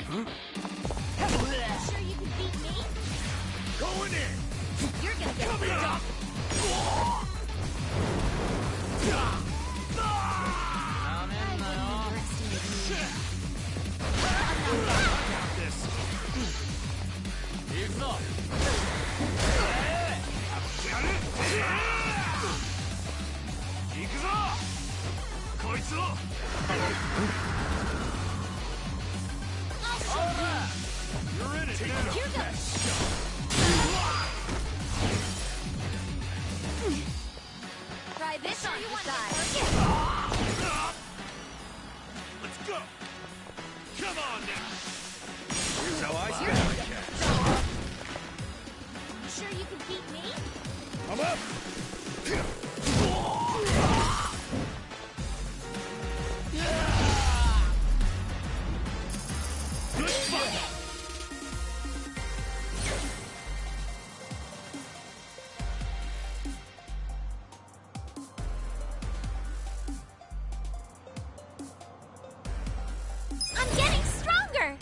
Sure you can beat me? Going in! You're gonna get Come here! dumped. I wouldn't underestimate you. Got this! Got it! 行くぞこいつを I'll show You're in it you. now! You're gonna try this on your side. Let's go! Come on now! Here's how I You're spell gonna it. get You sure you can beat me? I'm up! Good fight! I'm getting stronger!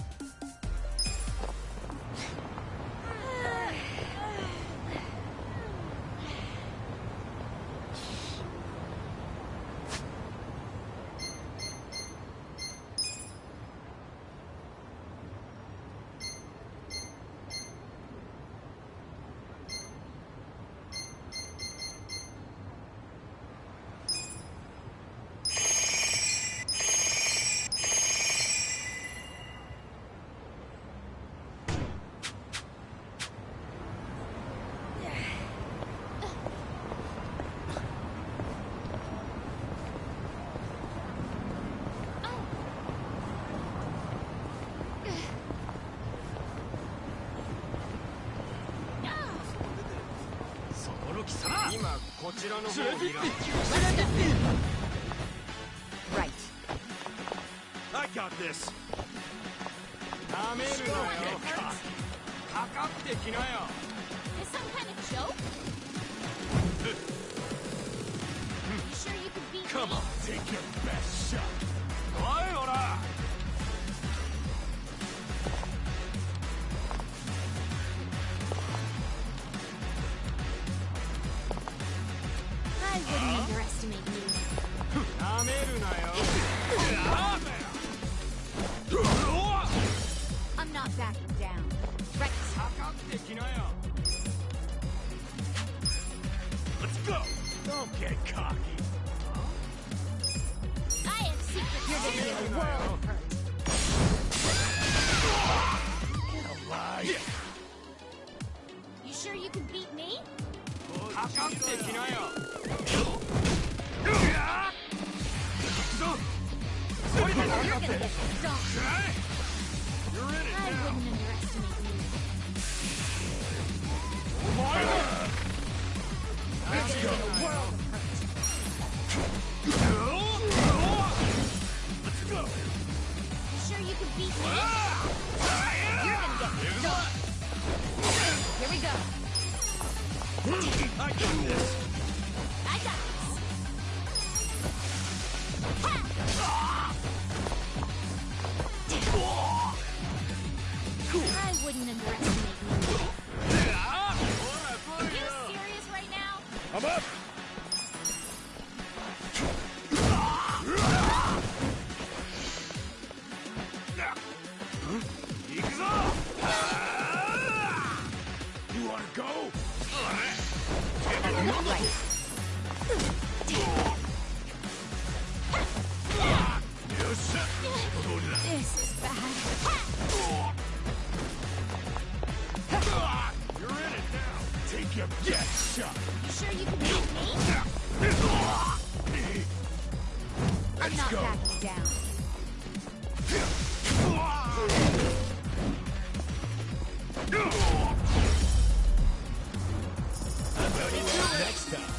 Right. I got this! This some kind of joke? You sure you can beat Come me? on, take your best shot! おいほら I wouldn't underestimate you. なめるなよ I'm not backing down. Right. かかってきなよ Let's go! Don't get cocky! I have secrets. You're gonna get a world of hurt. Alive! You sure you can beat me? かかってきなよ You're gonna get stomped. You're in it I now! wouldn't underestimate you. Let's You're gonna get a world of hurt. Let's go! You sure you can beat me? You're gonna get stomped. Here we go. I got this! I got this. I wouldn't underestimate you. Are you serious right now? I'm up! You wanna go? Right. This is bad. You're in it now! Take your best shot! You sure you can beat me? I'm not go. backing down. Next time!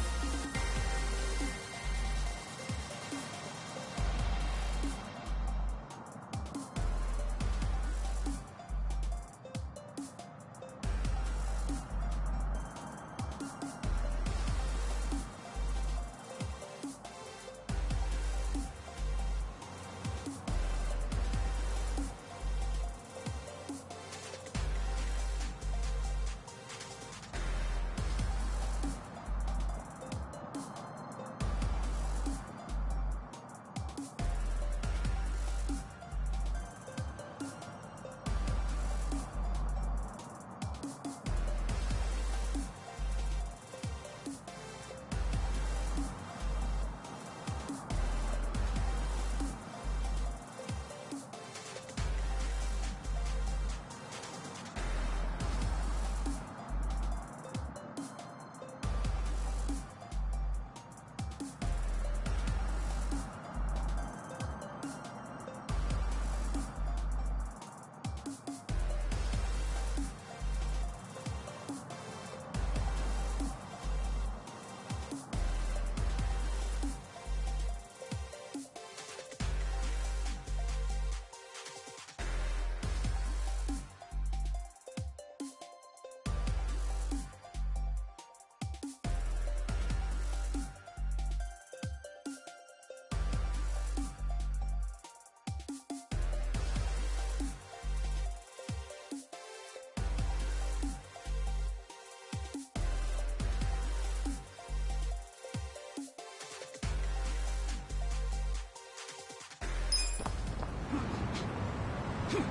Feeling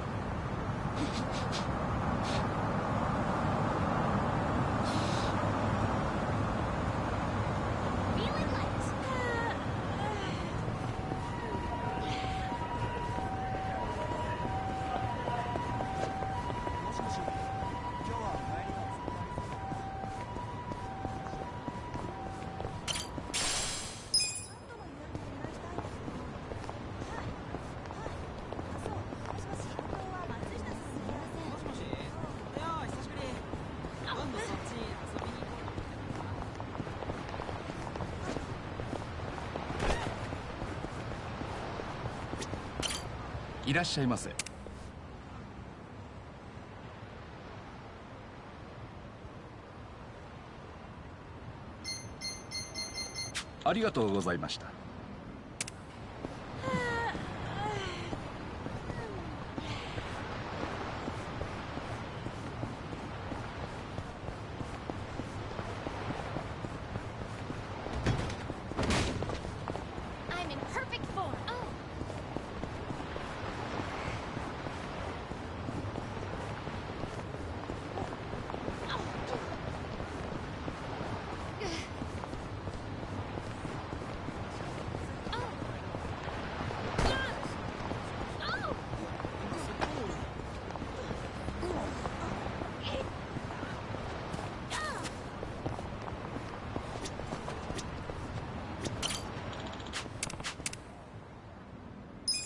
light. もしもし、今日は帰りが遅くなりそうだ。もしもし、いやー久しぶり。今度そっち遊びに行こいらっしゃいませ。ありがとうございました。I'm in perfect form. Oh.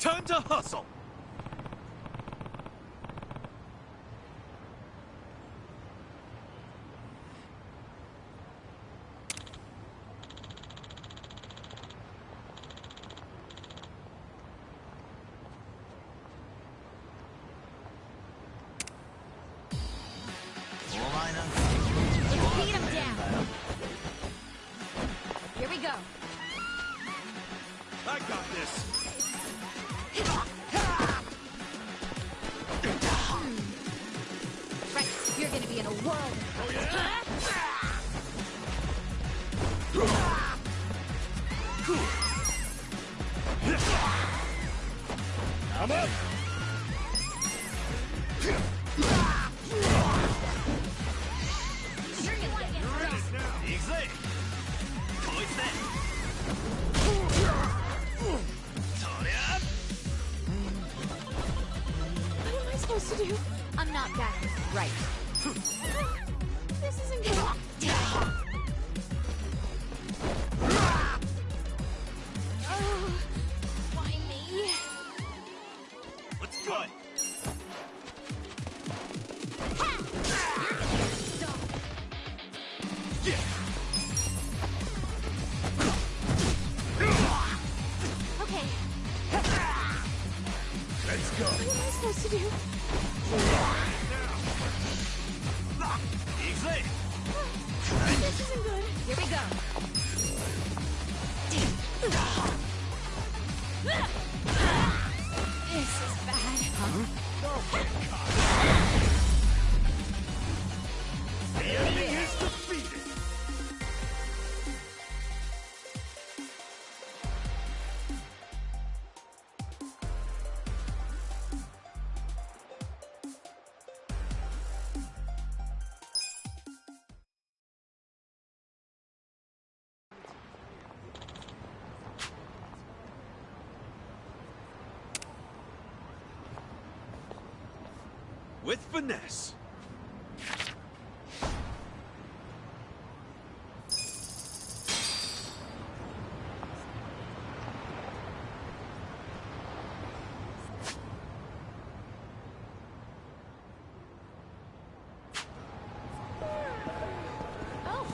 Time to hustle! Let's beat him down. Here we go. I got this! Right, you're gonna be in a whirl. Oh yeah? I'm up! You're gonna get stuck. Now! Easy! こいつでそりゃ What am I supposed to do? I'm not back. Right. This isn't good. Oh, why me? Let's go! Ha! You're gonna get stoned. Yeah! Okay, Let's go! what am I supposed to do? Easy! This isn't good. Here we go. This is bad. The enemy is defeated! With finesse. Oh,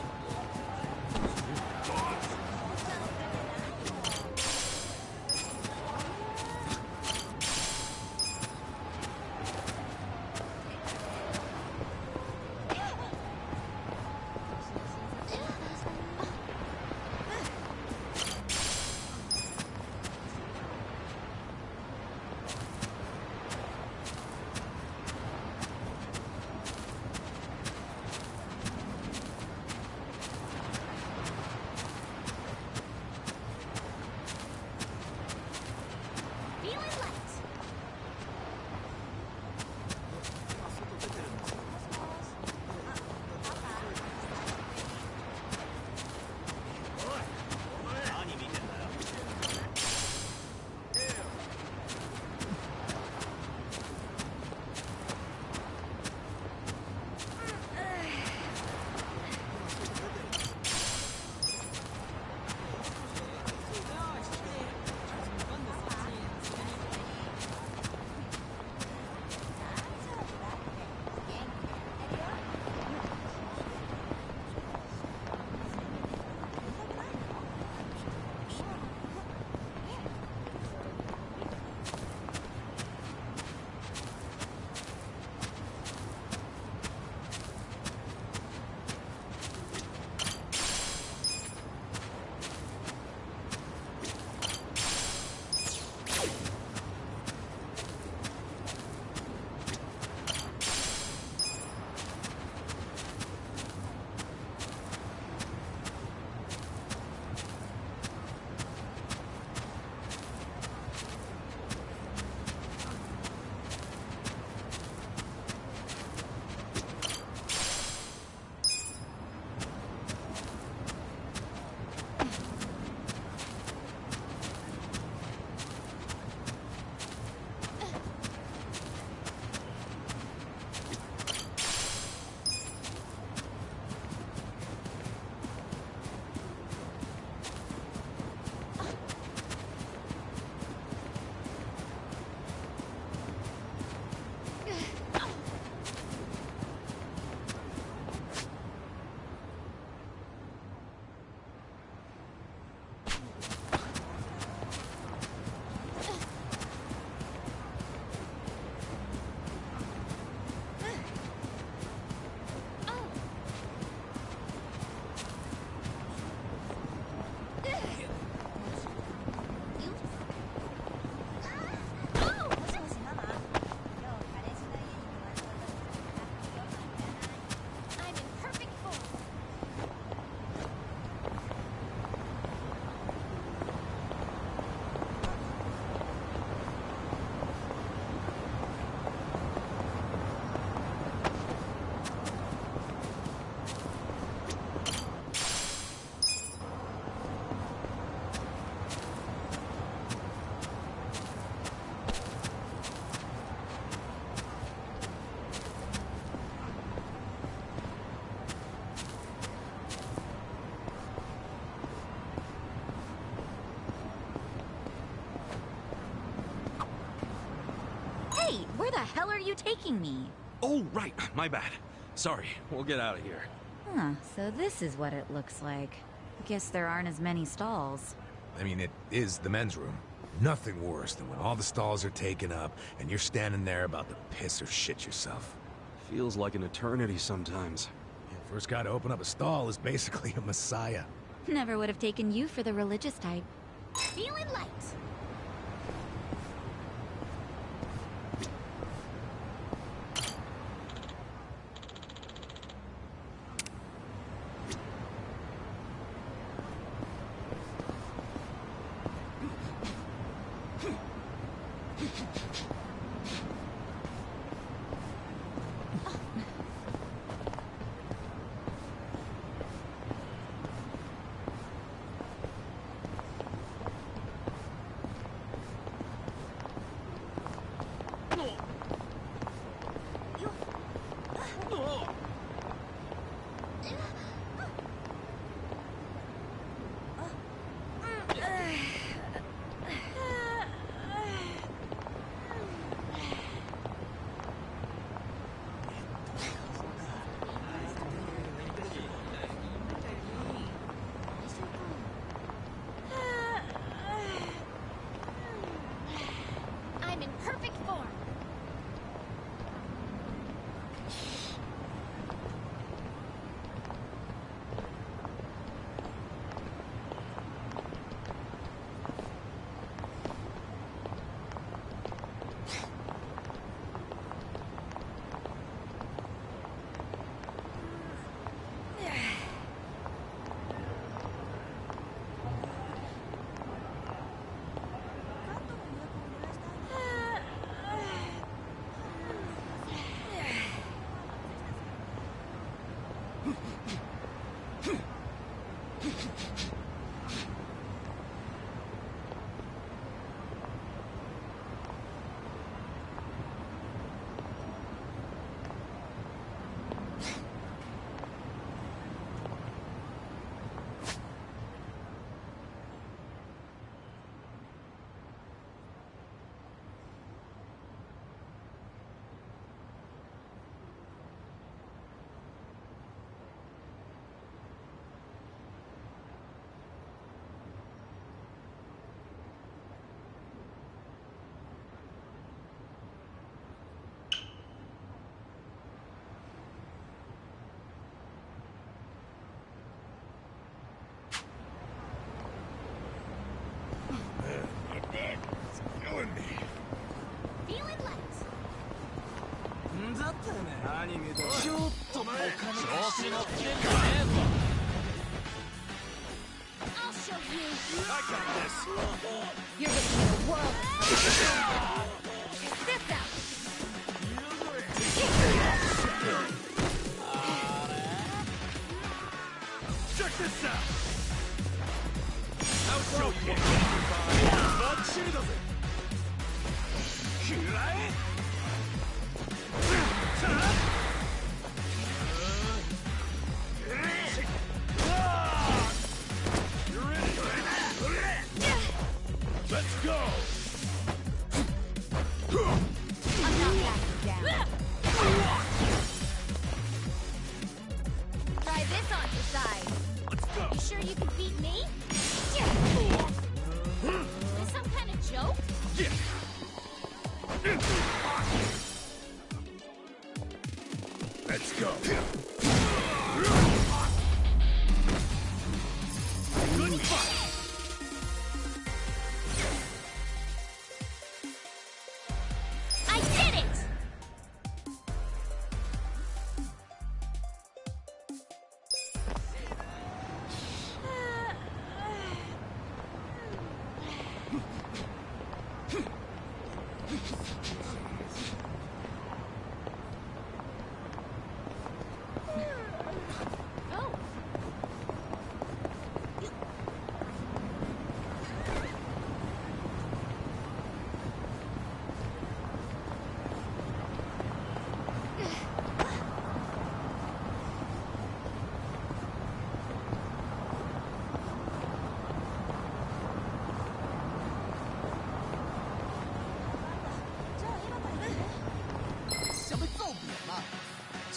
Wait, where the hell are you taking me? Oh, right. My bad. Sorry. We'll get out of here. Huh, so this is what it looks like. Guess there aren't as many stalls. I mean, it is the men's room. Nothing worse than when all the stalls are taken up and you're standing there about to piss or shit yourself. Feels like an eternity sometimes. First guy to open up a stall is basically a messiah. Never would have taken you for the religious type. Feeling light. I'm in perfect form. Feeling light. だったよね。何見てる？ちょっと他に調子乗ってんじゃねえぞ。I'll show you. I got this. You're gonna need a world. Check this out. Check this out. I'll show you what I'm about. バッチリだぜ。くらえ。Let's go! I'm not backing down. Try this on your side. Let's go! You sure you can beat me? This some kind of joke? Yeah!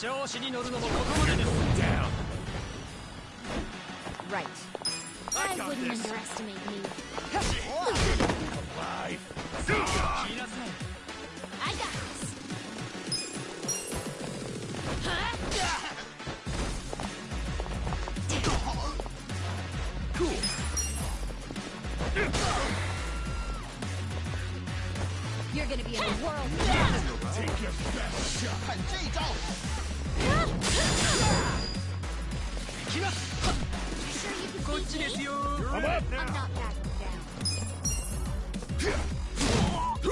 調子に乗るのもここまでです。 Down. Right. I I got wouldn't this. underestimate me. Alive. 来なさい。 I got this. Cool. You're gonna be in the world. Take your best shot. 看这一招。 行きます。 You sure you can こっ beat ちです me? よ。 You're in it I'm now. not backing down. 終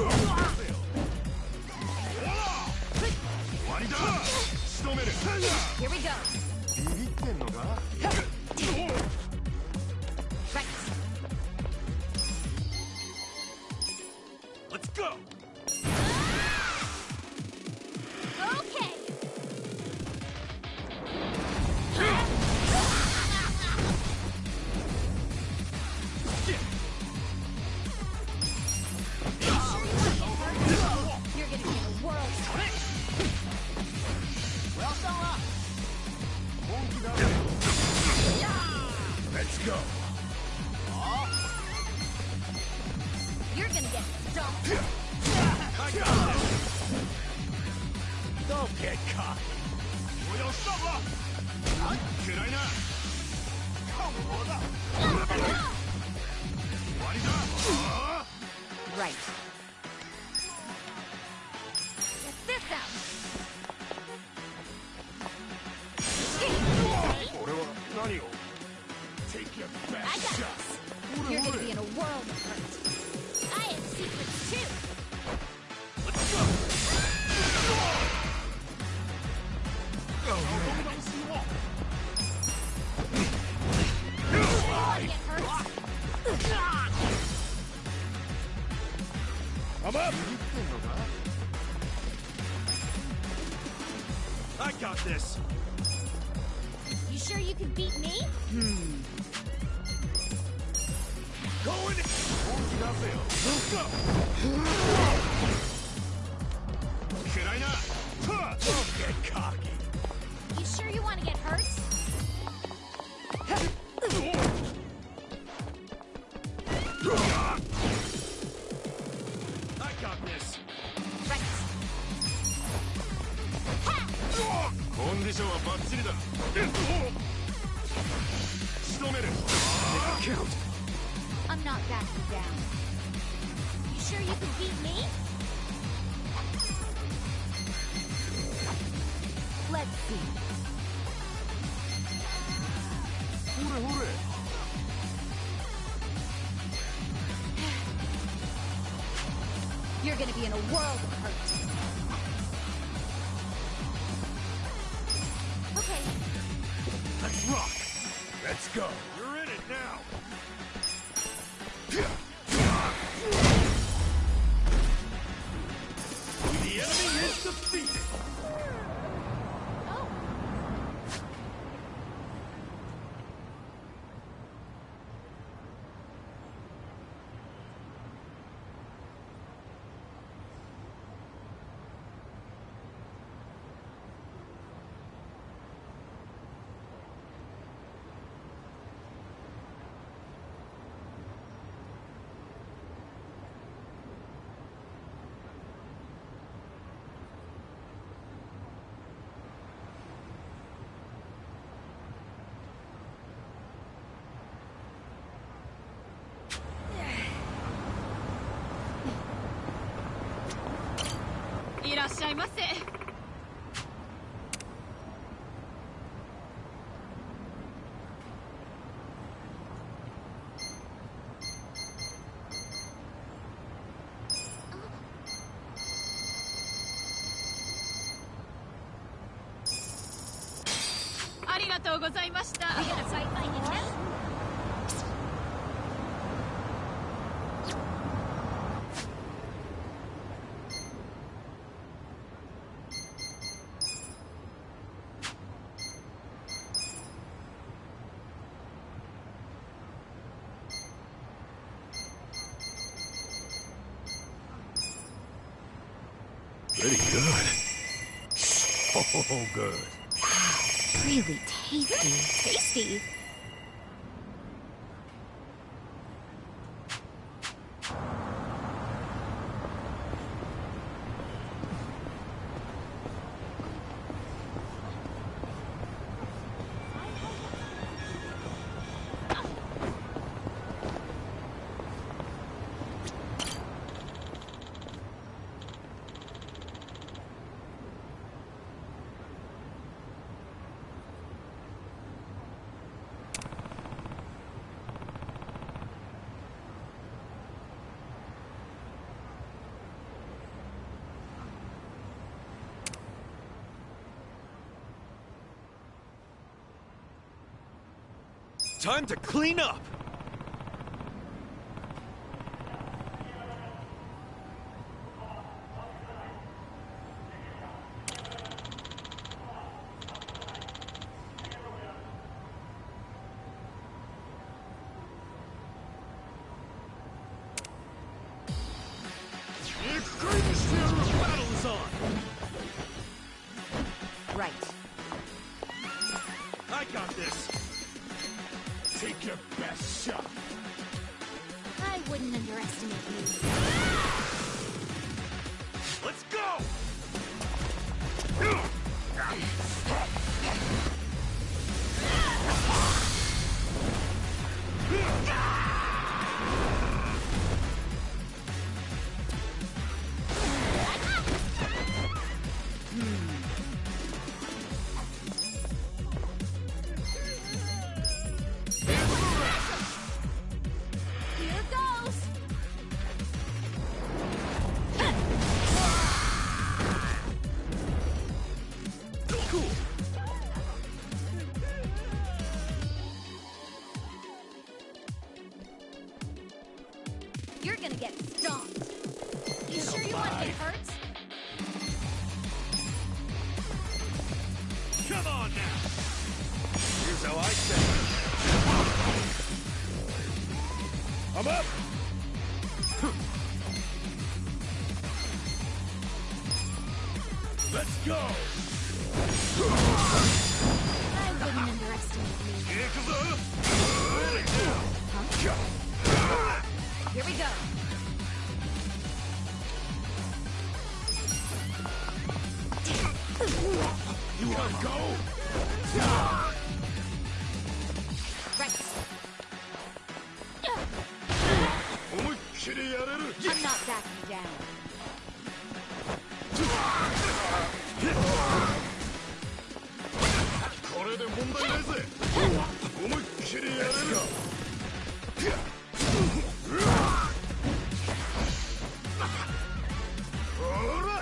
わりだ。仕留める。 Here we go. ビビってんのか？ Right. Let's go. Okay. You're gonna be in a world. 不要上了。 Let's go. You're gonna get stomped. I got this. Don't get cocky. 我要上了。暗いな。看我的。終わりだ。 Right. Get this out. 俺は何を Take your I best got shot. this. You're gonna be in a world of hurt. I have secrets too. Let's go. You wanna get hurt? I'm up. I got this. You sure you can beat me? Going. Let's go. 暗いな。Don't get cocky. You sure you wanna get hurt? I got this. Right. コンディションはバッチリだ。仕留める。I'm not backing down. You sure you can beat me? Let's see. ほれほれ。 You're gonna be in a world of hurt. Okay. Let's rock. Let's go. You're in it now. The enemy is defeated. Oh. Yeah. いらっしゃいませ。ありがとうございました。We gonna fight like a Pretty good. Oh, good. Really tasty. Tasty? Time to clean up! Battle is on! Right. I got this! Take your best shot! I wouldn't underestimate you. Let's go! Here goes! Cool! You're gonna get stomped. You sure you want to get hurt? Come on now! Here's how I say it. I'm up! Let's go! I wouldn't underestimate you. Yakuza! Here we go. You wanna go? Right. 思いっきりやれる I'm not backing down. これで問題ないぜ思いっきりやれる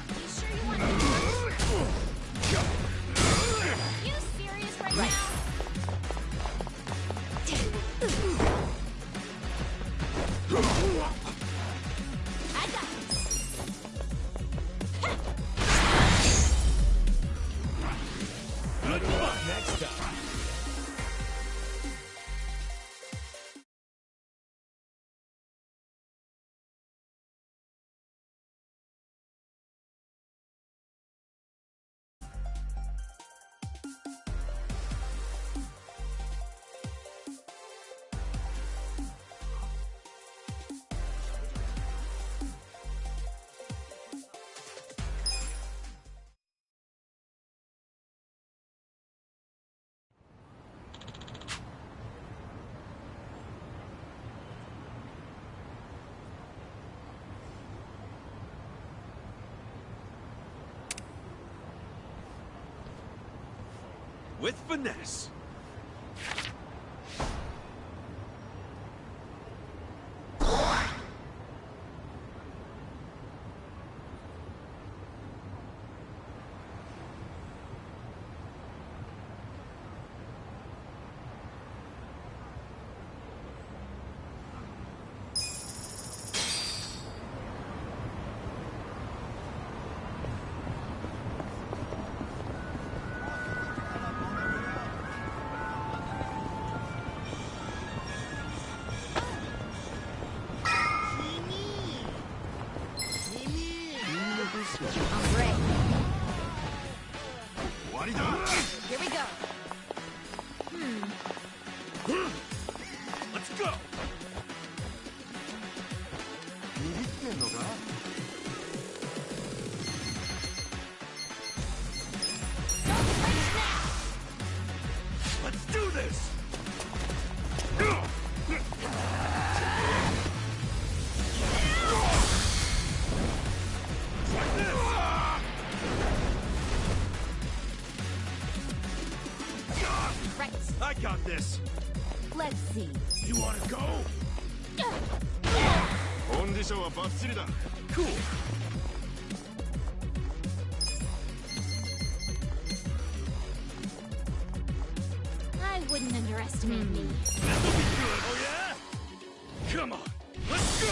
You sure you want to You serious right now? I got this. Good luck next time. With finesse. I'm ready. I got this. Let's see. You wanna go? コンディションはバッチリだ。Cool. I wouldn't underestimate me. This'll be good. Oh yeah? Come on, let's go.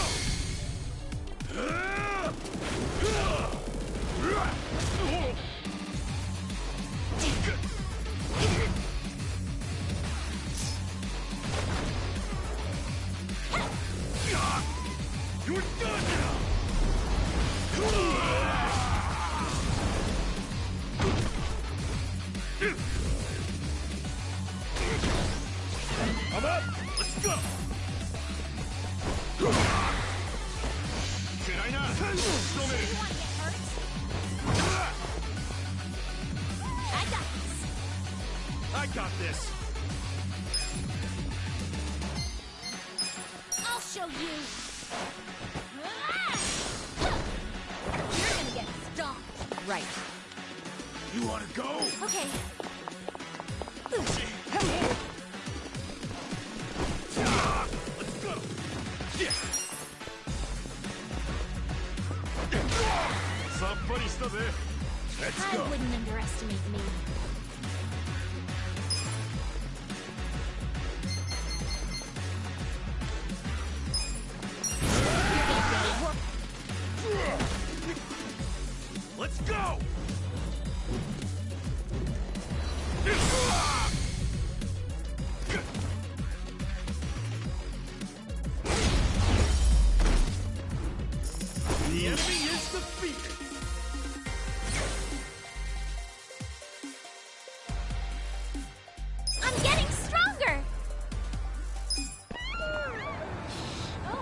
You're done now. I'm up. Let's go. 暗いな。仕留める。 You want to get hurt? I got this. I got this. I'll show you. You're gonna get stomped. Right. You wanna go? Okay. Let's go. Yeah. さっぱりしたぜ。Let's I go. wouldn't underestimate me. Let's go. The enemy is defeated. I'm getting stronger. Oh.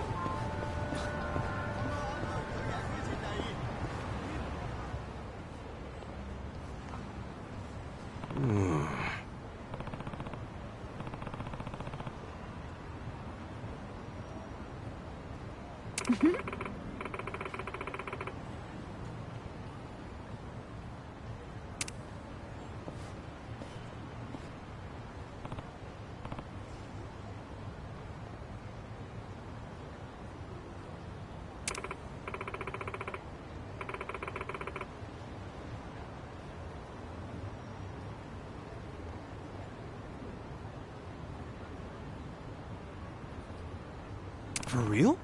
For real?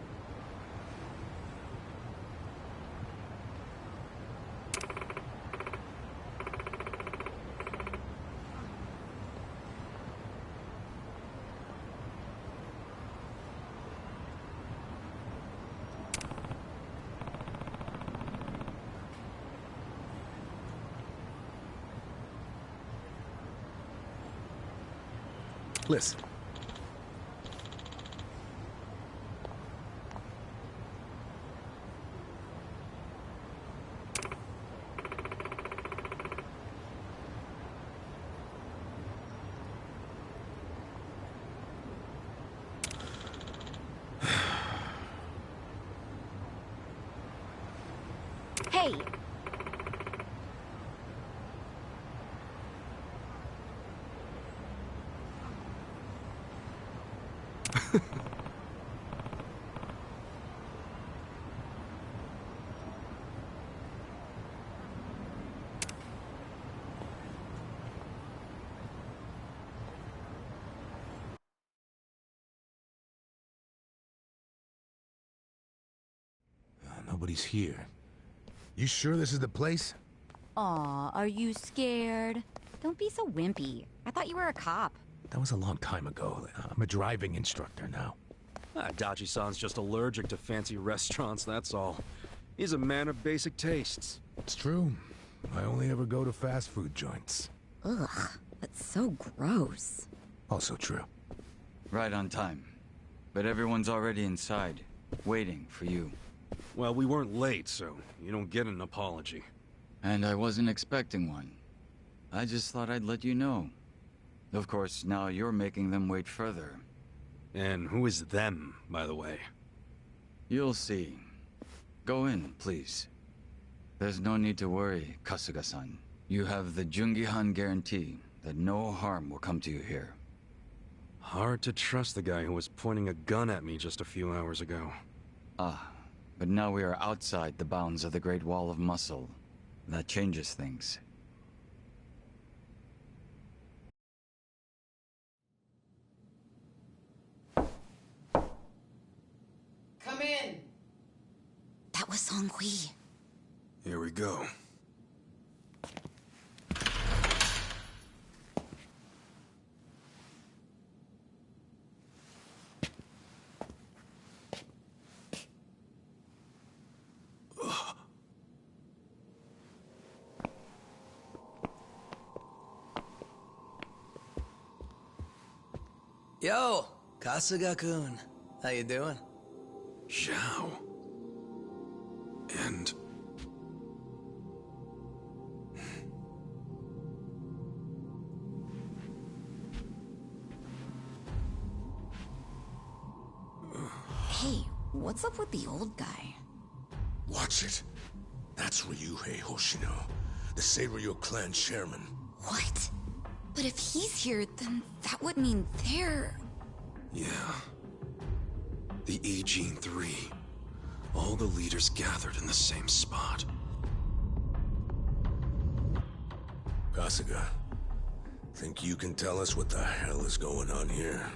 Listen. Hey. Nobody's here. You sure this is the place? Aw, are you scared? Don't be so wimpy. I thought you were a cop. That was a long time ago. I'm a driving instructor now. Dachi-san's just allergic to fancy restaurants, that's all. He's a man of basic tastes. It's true. I only ever go to fast food joints. Ugh, that's so gross. Also true. Right on time. But everyone's already inside, waiting for you. Well, we weren't late, so you don't get an apology. And I wasn't expecting one. I just thought I'd let you know. Of course, now you're making them wait further. And who is them, by the way? You'll see. Go in, please. There's no need to worry, Kasuga-san. You have the Jungihan guarantee that no harm will come to you here. Hard to trust the guy who was pointing a gun at me just a few hours ago. Ah, but now we are outside the bounds of the Great Wall of Muscle. That changes things. Come in! That was Song Hui. Here we go. Yo, Kasuga-kun. How you doing? Zhao. And... Hey, what's up with the old guy? Watch it. That's Ryuhei Hoshino, the Seiryu clan chairman. What? But if he's here, then that would mean they're... yeah. The E-Gene 3. All the leaders gathered in the same spot. Kasuga, think you can tell us what the hell is going on here?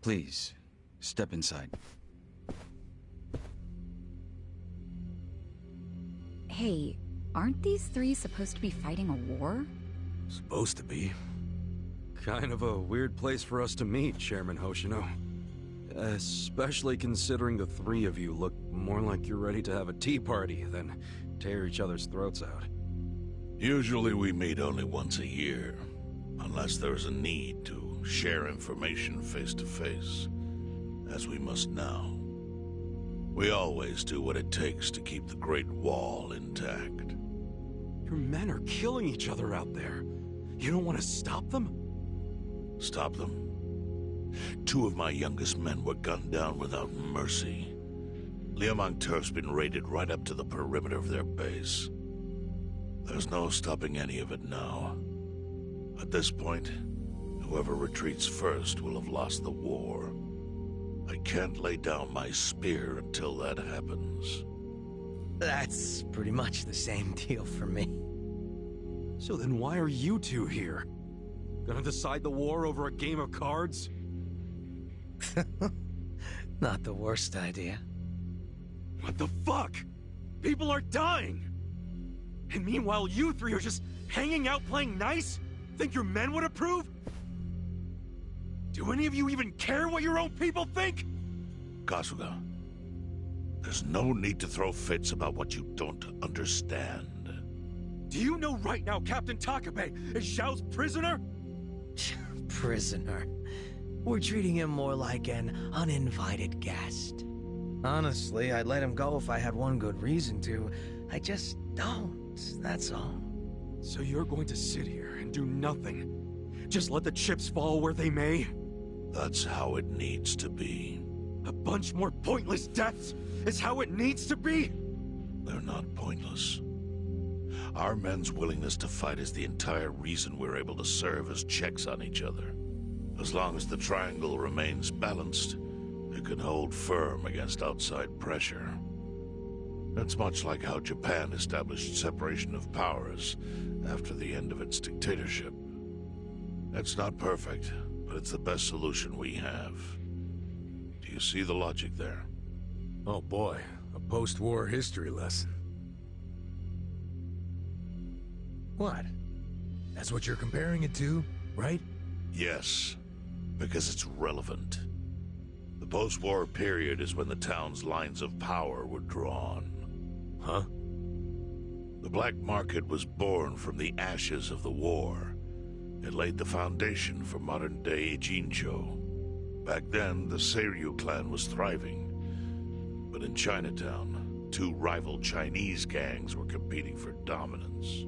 Please, step inside. Hey, aren't these three supposed to be fighting a war? Supposed to be. Kind of a weird place for us to meet, Chairman Hoshino. Especially considering the three of you look more like you're ready to have a tea party than tear each other's throats out. Usually we meet only once a year, unless there's a need to share information face to face, as we must now. We always do what it takes to keep the Great Wall intact. Your men are killing each other out there. You don't want to stop them? Stop them? 2 of my youngest men were gunned down without mercy. Liamang Turf's been raided right up to the perimeter of their base. There's no stopping any of it now. At this point, whoever retreats first will have lost the war. I can't lay down my spear until that happens. That's pretty much the same deal for me. So then why are you two here? Gonna decide the war over a game of cards? Not the worst idea. What the fuck? People are dying! And meanwhile you three are just hanging out playing nice? Think your men would approve? Do any of you even care what your own people think? Kasuga, there's no need to throw fits about what you don't understand. Do you know right now Captain Takabe is Zhao's prisoner? Prisoner. We're treating him more like an uninvited guest. Honestly, I'd let him go if I had one good reason to. I just don't, that's all. So you're going to sit here and do nothing? Just let the chips fall where they may? That's how it needs to be. A bunch more pointless deaths is how it needs to be? They're not pointless. Our men's willingness to fight is the entire reason we're able to serve as checks on each other. As long as the triangle remains balanced, it can hold firm against outside pressure. It's much like how Japan established separation of powers after the end of its dictatorship. It's not perfect, but it's the best solution we have. Do you see the logic there? Oh boy, a post-war history lesson. What? That's what you're comparing it to, right? Yes, because it's relevant. The post-war period is when the town's lines of power were drawn. Huh? The black market was born from the ashes of the war, It laid the foundation for modern-day Jinzhou. Back then, the Seiryu clan was thriving. But in Chinatown, two rival Chinese gangs were competing for dominance.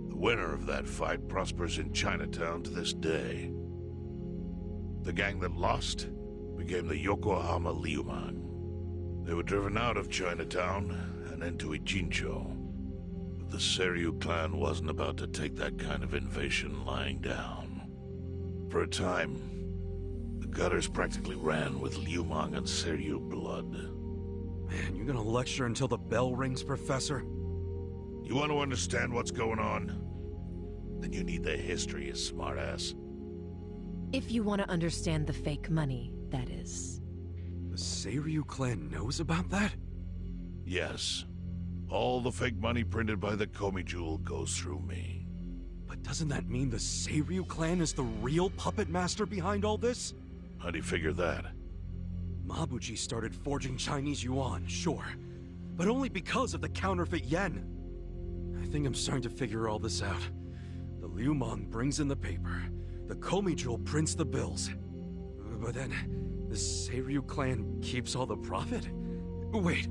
The winner of that fight prospers in Chinatown to this day. The gang that lost became the Yokohama Liumang. They were driven out of Chinatown and into Ijincho. But the Seiryu clan wasn't about to take that kind of invasion lying down. For a time, the gutters practically ran with Liumang and Seiryu blood. Man, you gonna lecture until the bell rings, Professor? You want to understand what's going on? Then you need the history, you smartass. If you want to understand the fake money, that is. The Seiryu clan knows about that? Yes. All the fake money printed by the Komi Jewel goes through me. But doesn't that mean the Seiryu clan is the real puppet master behind all this? How do you figure that? Mabuchi started forging Chinese yuan, sure. But only because of the counterfeit yen. I think I'm starting to figure all this out. The Liumang brings in the paper. The Komi Jewel prints the bills. But then, the Seiryu clan keeps all the profit? Wait,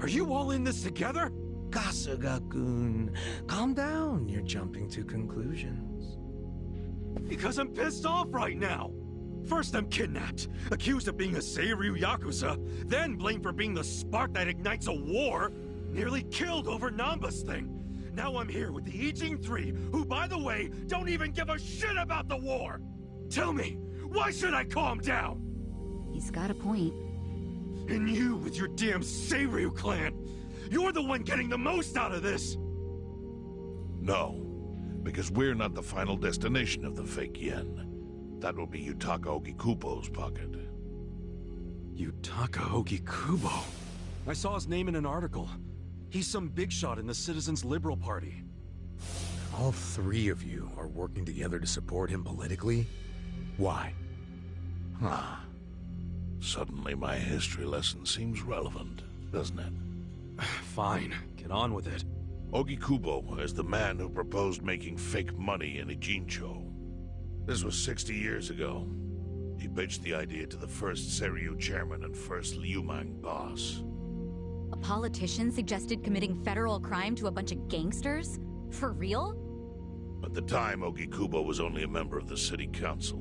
are you all in this together? Kasuga-kun, calm down. You're jumping to conclusions. Because I'm pissed off right now. First I'm kidnapped, accused of being a Seiryu Yakuza, then blamed for being the spark that ignites a war, nearly killed over Namba's thing. Now I'm here with the Ijing Three, who, by the way, don't even give a shit about the war! Tell me, why should I calm down? He's got a point. And you with your damn Seiryu clan! You're the one getting the most out of this! No, because we're not the final destination of the fake yen. That will be Yutaka Ogikubo's pocket. Yutaka Ogikubo? I saw his name in an article. He's some big shot in the Citizens Liberal Party. All three of you are working together to support him politically? Why? Huh. Suddenly my history lesson seems relevant, doesn't it? Fine, get on with it. Ogikubo is the man who proposed making fake money in Ijincho. This was 60 years ago. He pitched the idea to the first Seiryu chairman and first Liumang boss. A politician suggested committing federal crime to a bunch of gangsters? For real? At the time, Ogikubo was only a member of the city council.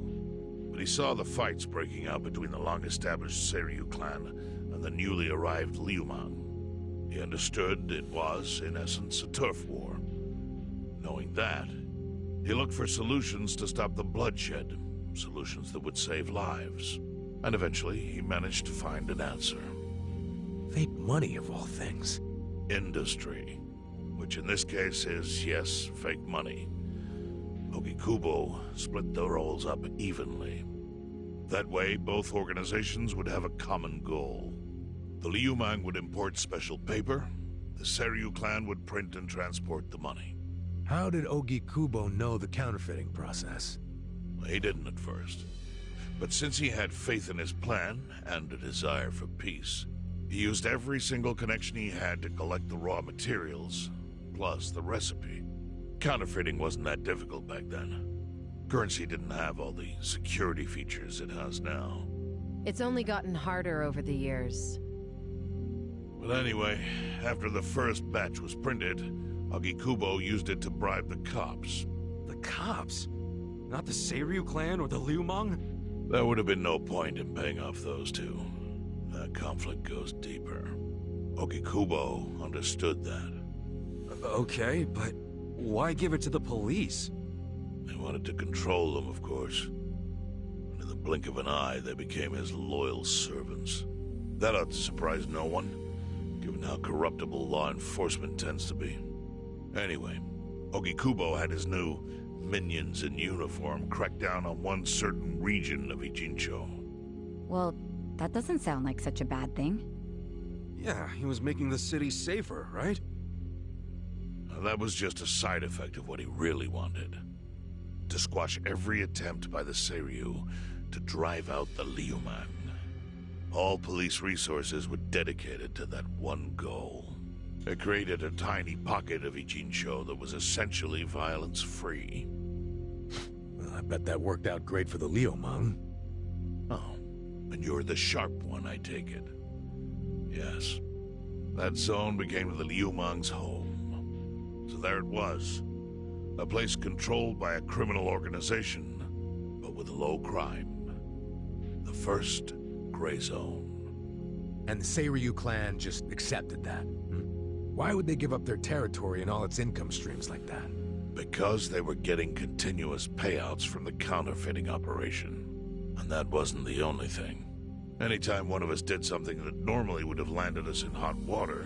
But he saw the fights breaking out between the long-established Seiryu clan and the newly arrived Liumang. He understood it was, in essence, a turf war. Knowing that, he looked for solutions to stop the bloodshed, solutions that would save lives. And eventually, he managed to find an answer. Fake money, of all things. Industry. Which in this case is, yes, fake money. Ogikubo split the roles up evenly. That way, both organizations would have a common goal. The Liumang would import special paper, the Seiryu clan would print and transport the money. How did Ogikubo know the counterfeiting process? He didn't at first. But since he had faith in his plan and a desire for peace, he used every single connection he had to collect the raw materials, plus the recipe. Counterfeiting wasn't that difficult back then. Currency didn't have all the security features it has now. It's only gotten harder over the years. But anyway, after the first batch was printed, Ogikubo used it to bribe the cops. The cops? Not the Seiryu clan or the Liumang? There would have been no point in paying off those two. That conflict goes deeper. Ogikubo understood that. Okay, but why give it to the police? They wanted to control them, of course. And in the blink of an eye, they became his loyal servants. That ought to surprise no one, given how corruptible law enforcement tends to be. Anyway, Ogikubo had his new minions in uniform crack down on one certain region of Ijincho. Well, that doesn't sound like such a bad thing. Yeah, he was making the city safer, right? Now, that was just a side effect of what he really wanted. To squash every attempt by the Seiryu to drive out the Liumang. All police resources were dedicated to that one goal. It created a tiny pocket of Ijincho that was essentially violence-free. I bet that worked out great for the Liumang. Oh, and you're the sharp one, I take it. Yes. That zone became the Liumang's home. So there it was. A place controlled by a criminal organization, but with low crime. The first gray zone. And the Seiryu clan just accepted that. Why would they give up their territory and all its income streams like that? Because they were getting continuous payouts from the counterfeiting operation. And that wasn't the only thing. Anytime one of us did something that normally would have landed us in hot water,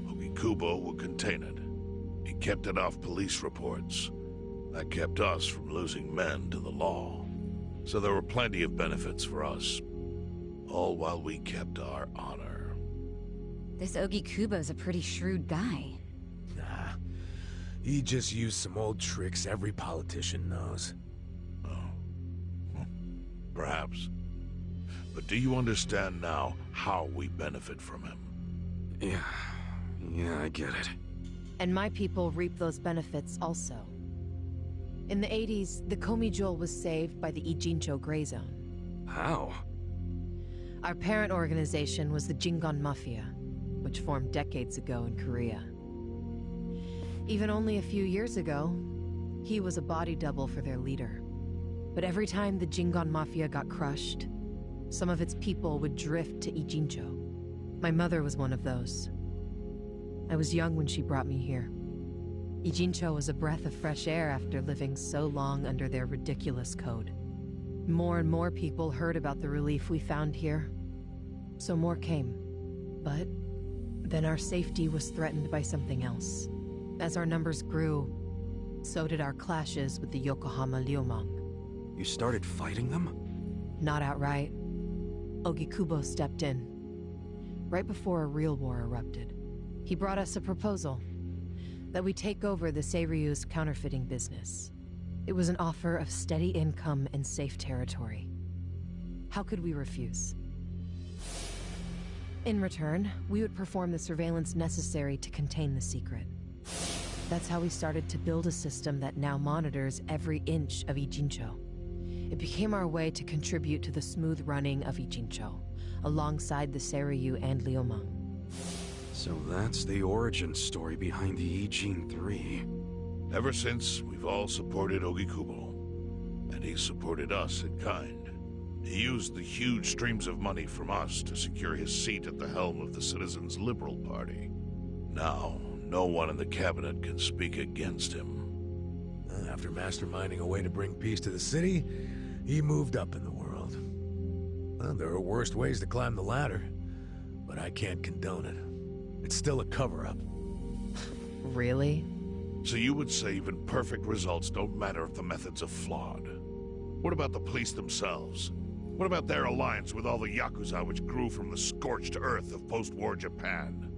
Ogikubo would contain it. He kept it off police reports. That kept us from losing men to the law. So there were plenty of benefits for us. All while we kept our honor. This Ogikubo's a pretty shrewd guy. Nah. He just used some old tricks every politician knows. Oh. Perhaps. But do you understand now how we benefit from him? Yeah, I get it. And my people reap those benefits also. In the 80s, the Komi Jewel was saved by the Ijincho Gray Zone. How? Our parent organization was the Jingon Mafia, which formed decades ago in Korea. Even only a few years ago, he was a body double for their leader. But every time the Jingon Mafia got crushed, some of its people would drift to Ijincho. My mother was one of those. I was young when she brought me here. Ijincho was a breath of fresh air after living so long under their ridiculous code. More and more people heard about the relief we found here, so more came. But then our safety was threatened by something else. As our numbers grew, so did our clashes with the Yokohama Liumang. You started fighting them? Not outright. Ogikubo stepped in, right before a real war erupted. He brought us a proposal, that we take over the Seiryu's counterfeiting business. It was an offer of steady income and safe territory. How could we refuse? In return, we would perform the surveillance necessary to contain the secret. That's how we started to build a system that now monitors every inch of Ijincho. It became our way to contribute to the smooth running of Ijincho, alongside the Seiryu and Liumang. So that's the origin story behind the Ijin 3. Ever since, we've all supported Ogikubo. And he supported us in kind. He used the huge streams of money from us to secure his seat at the helm of the Citizens' Liberal Party. Now, no one in the cabinet can speak against him. After masterminding a way to bring peace to the city, he moved up in the world. Well, there are worse ways to climb the ladder, but I can't condone it. It's still a cover-up. Really? So you would say even perfect results don't matter if the methods are flawed? What about the police themselves? What about their alliance with all the Yakuza which grew from the scorched earth of post-war Japan?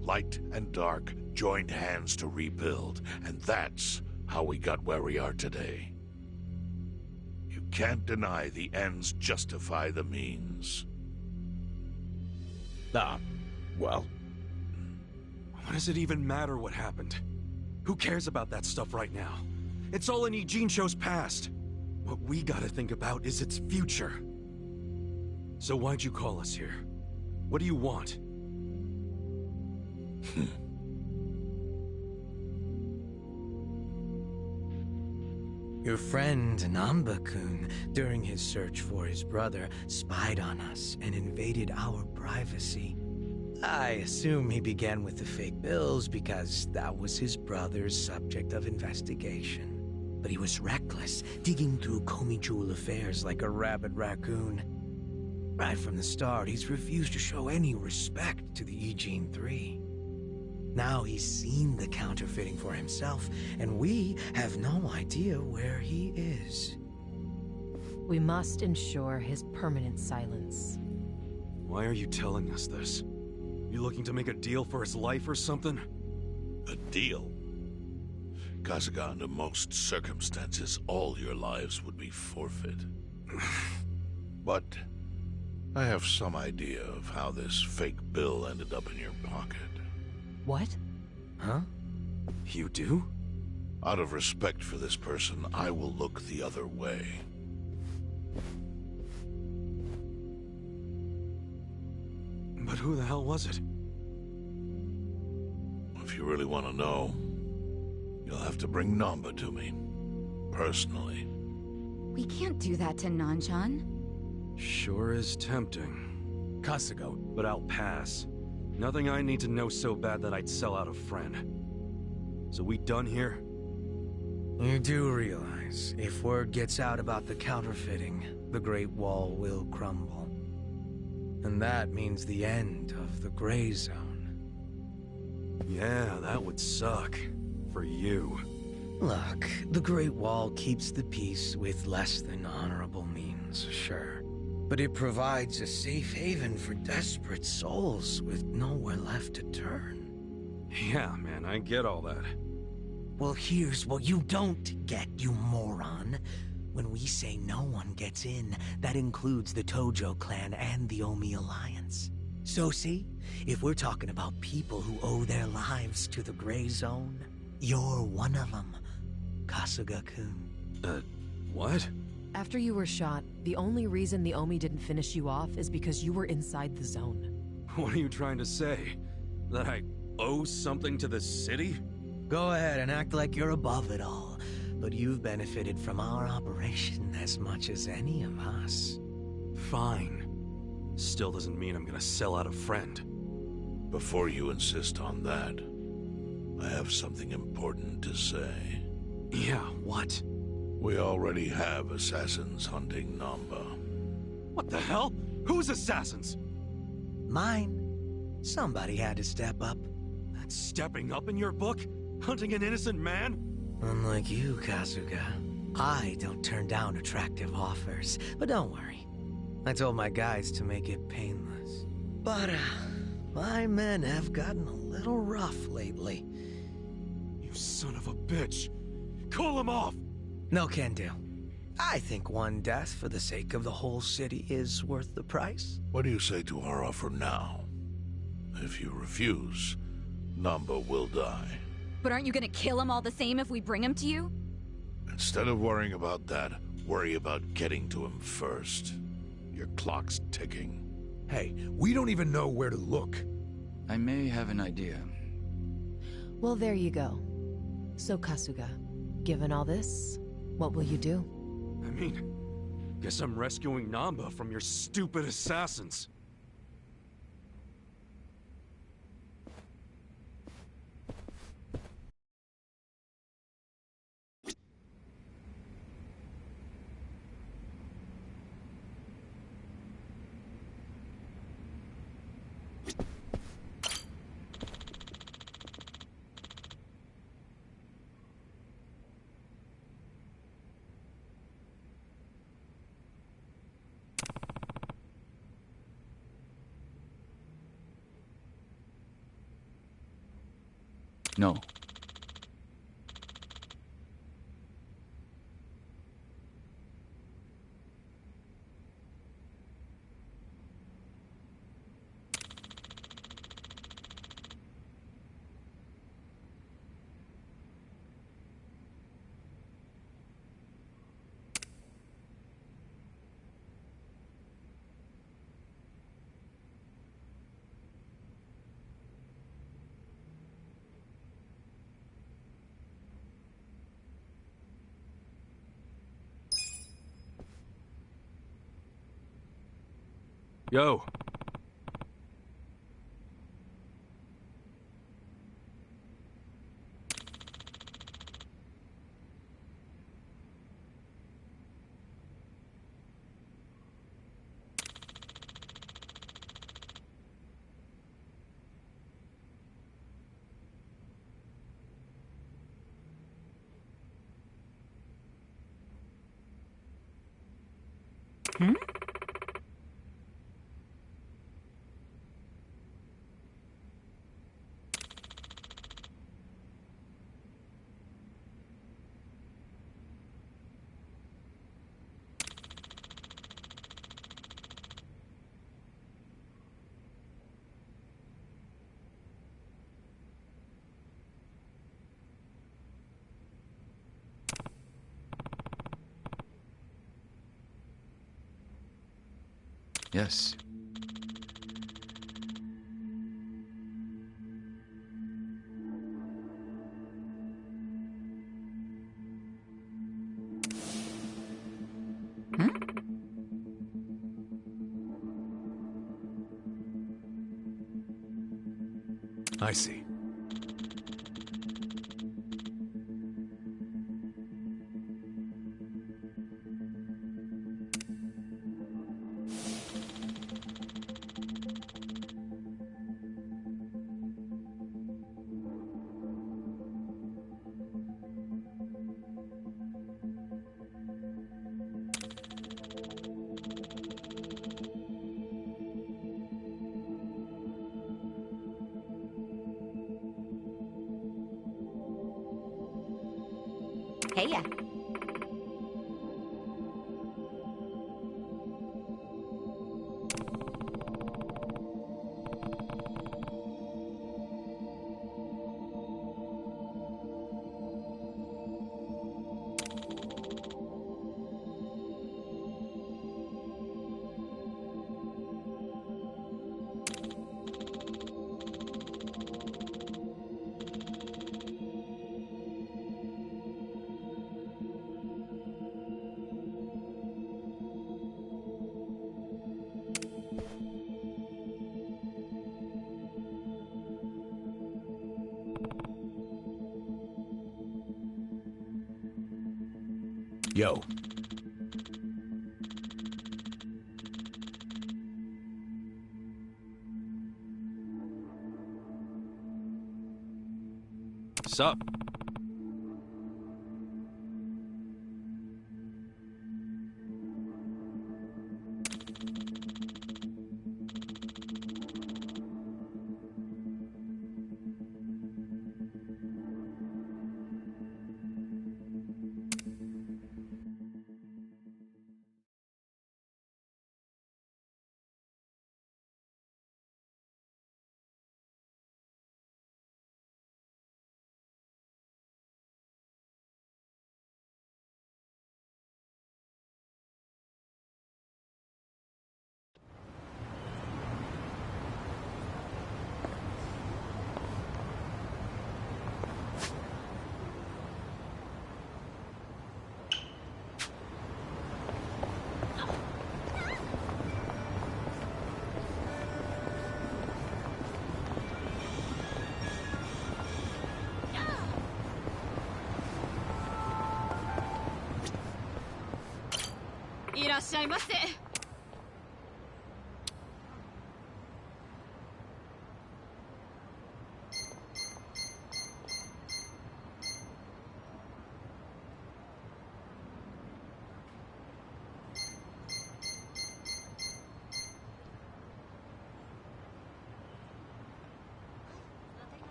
Light and dark joined hands to rebuild, and that's how we got where we are today. You can't deny the ends justify the means. Well... What does it even matter what happened? Who cares about that stuff right now? It's all in Ijincho's past. What we gotta think about is its future. So why'd you call us here? What do you want? Your friend Namba-kun, during his search for his brother, spied on us and invaded our privacy. I assume he began with the fake bills because that was his brother's subject of investigation. But he was reckless, digging through Komi Jewel affairs like a rabid raccoon. Right from the start, he's refused to show any respect to the Ijin 3. Now he's seen the counterfeiting for himself, and we have no idea where he is. We must ensure his permanent silence. Why are you telling us this? You looking to make a deal for his life or something? A deal? Kasuga, under most circumstances, all your lives would be forfeit. But I have some idea of how this fake bill ended up in your pocket. What? Huh? You do? Out of respect for this person, I will look the other way. But who the hell was it? If you really want to know, you'll have to bring Namba to me. Personally. We can't do that to Nanchan. Sure is tempting. Kasuga, But I'll pass. Nothing I need to know so bad that I'd sell out a friend. So we done here? You do realize, if word gets out about the counterfeiting, the Great Wall will crumble. And that means the end of the Gray Zone. Yeah, that would suck. For you. Look, the Great Wall keeps the peace with less than honorable means, sure. But it provides a safe haven for desperate souls with nowhere left to turn. Yeah, man, I get all that. Well, here's what you don't get, you moron. When we say no one gets in, that includes the Tojo clan and the Omi Alliance. So see, if we're talking about people who owe their lives to the Gray Zone, you're one of them, Kasuga-kun. What? After you were shot, the only reason the Omi didn't finish you off is because you were inside the zone. What are you trying to say? That I owe something to the city? Go ahead and act like you're above it all, but you've benefited from our operation as much as any of us. Fine. Still doesn't mean I'm gonna sell out a friend. Before you insist on that, I have something important to say. Yeah, what? We already have assassins hunting Namba. What the hell? Who's assassins? Mine. Somebody had to step up. That's stepping up in your book? Hunting an innocent man? Unlike you, Kasuga, I don't turn down attractive offers. But don't worry. I told my guys to make it painless. But, my men have gotten a little rough lately. You son of a bitch! Call him off! No can do. I think one death for the sake of the whole city is worth the price. What do you say to our offer now? If you refuse, Namba will die. But aren't you gonna kill him all the same if we bring him to you? Instead of worrying about that, worry about getting to him first. Your clock's ticking. hey, we don't even know where to look. I may have an idea. Well, there you go. So, Kasuga, given all this, what will you do? I mean, guess I'm rescuing Namba from your stupid assassins. No. Yo. Yes. I see. Hey ya. Yo. Sup?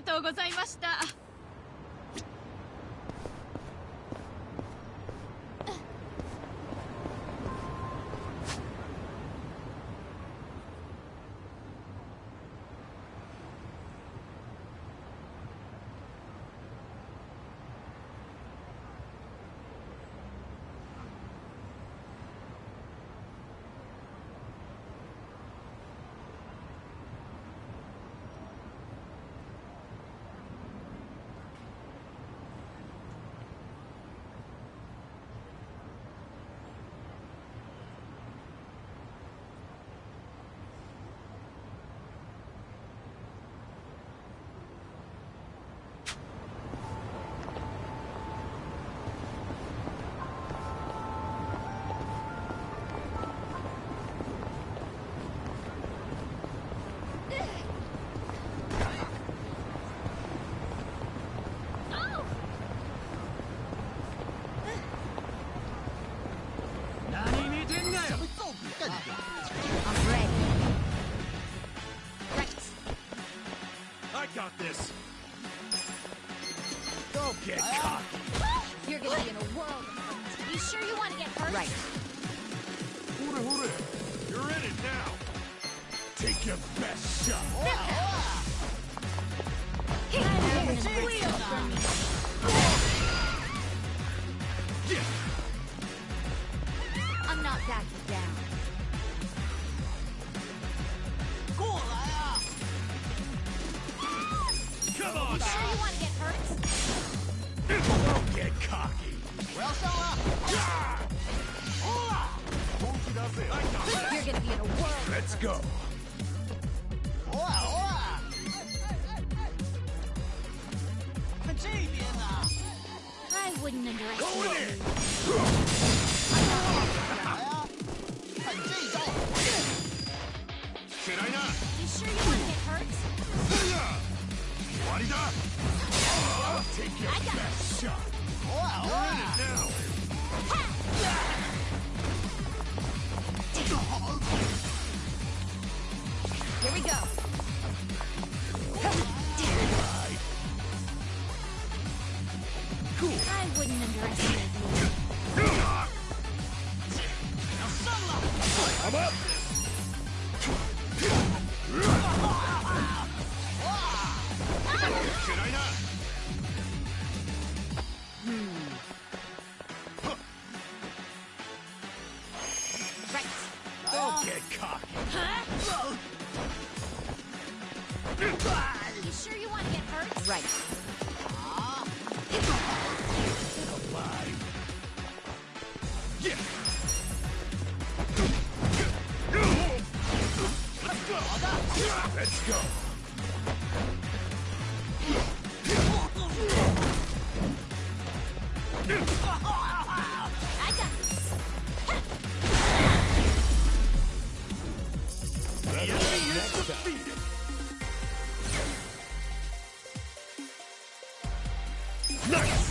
とうございました。I'm ready. Right. I got this. Don't get cocky. You're gonna be in a world of hurt. You sure you want to get hurt? Right. Hold it. You're in it now. Take your best shot. I'm not backing down. Come on. You sure you want to get hurt? Don't get cocky. You're gonna be in a world. Let's go. I wouldn't underestimate Go in you. You sure you want to get hurt? Take your I got best shot. You're in it now. Here we go. I wouldn't underestimate you. I'm up. Right. Don't get cocky. You sure you want to get hurt? Right. Yeah. Let's go. I got this. The enemy is defeated. Nice.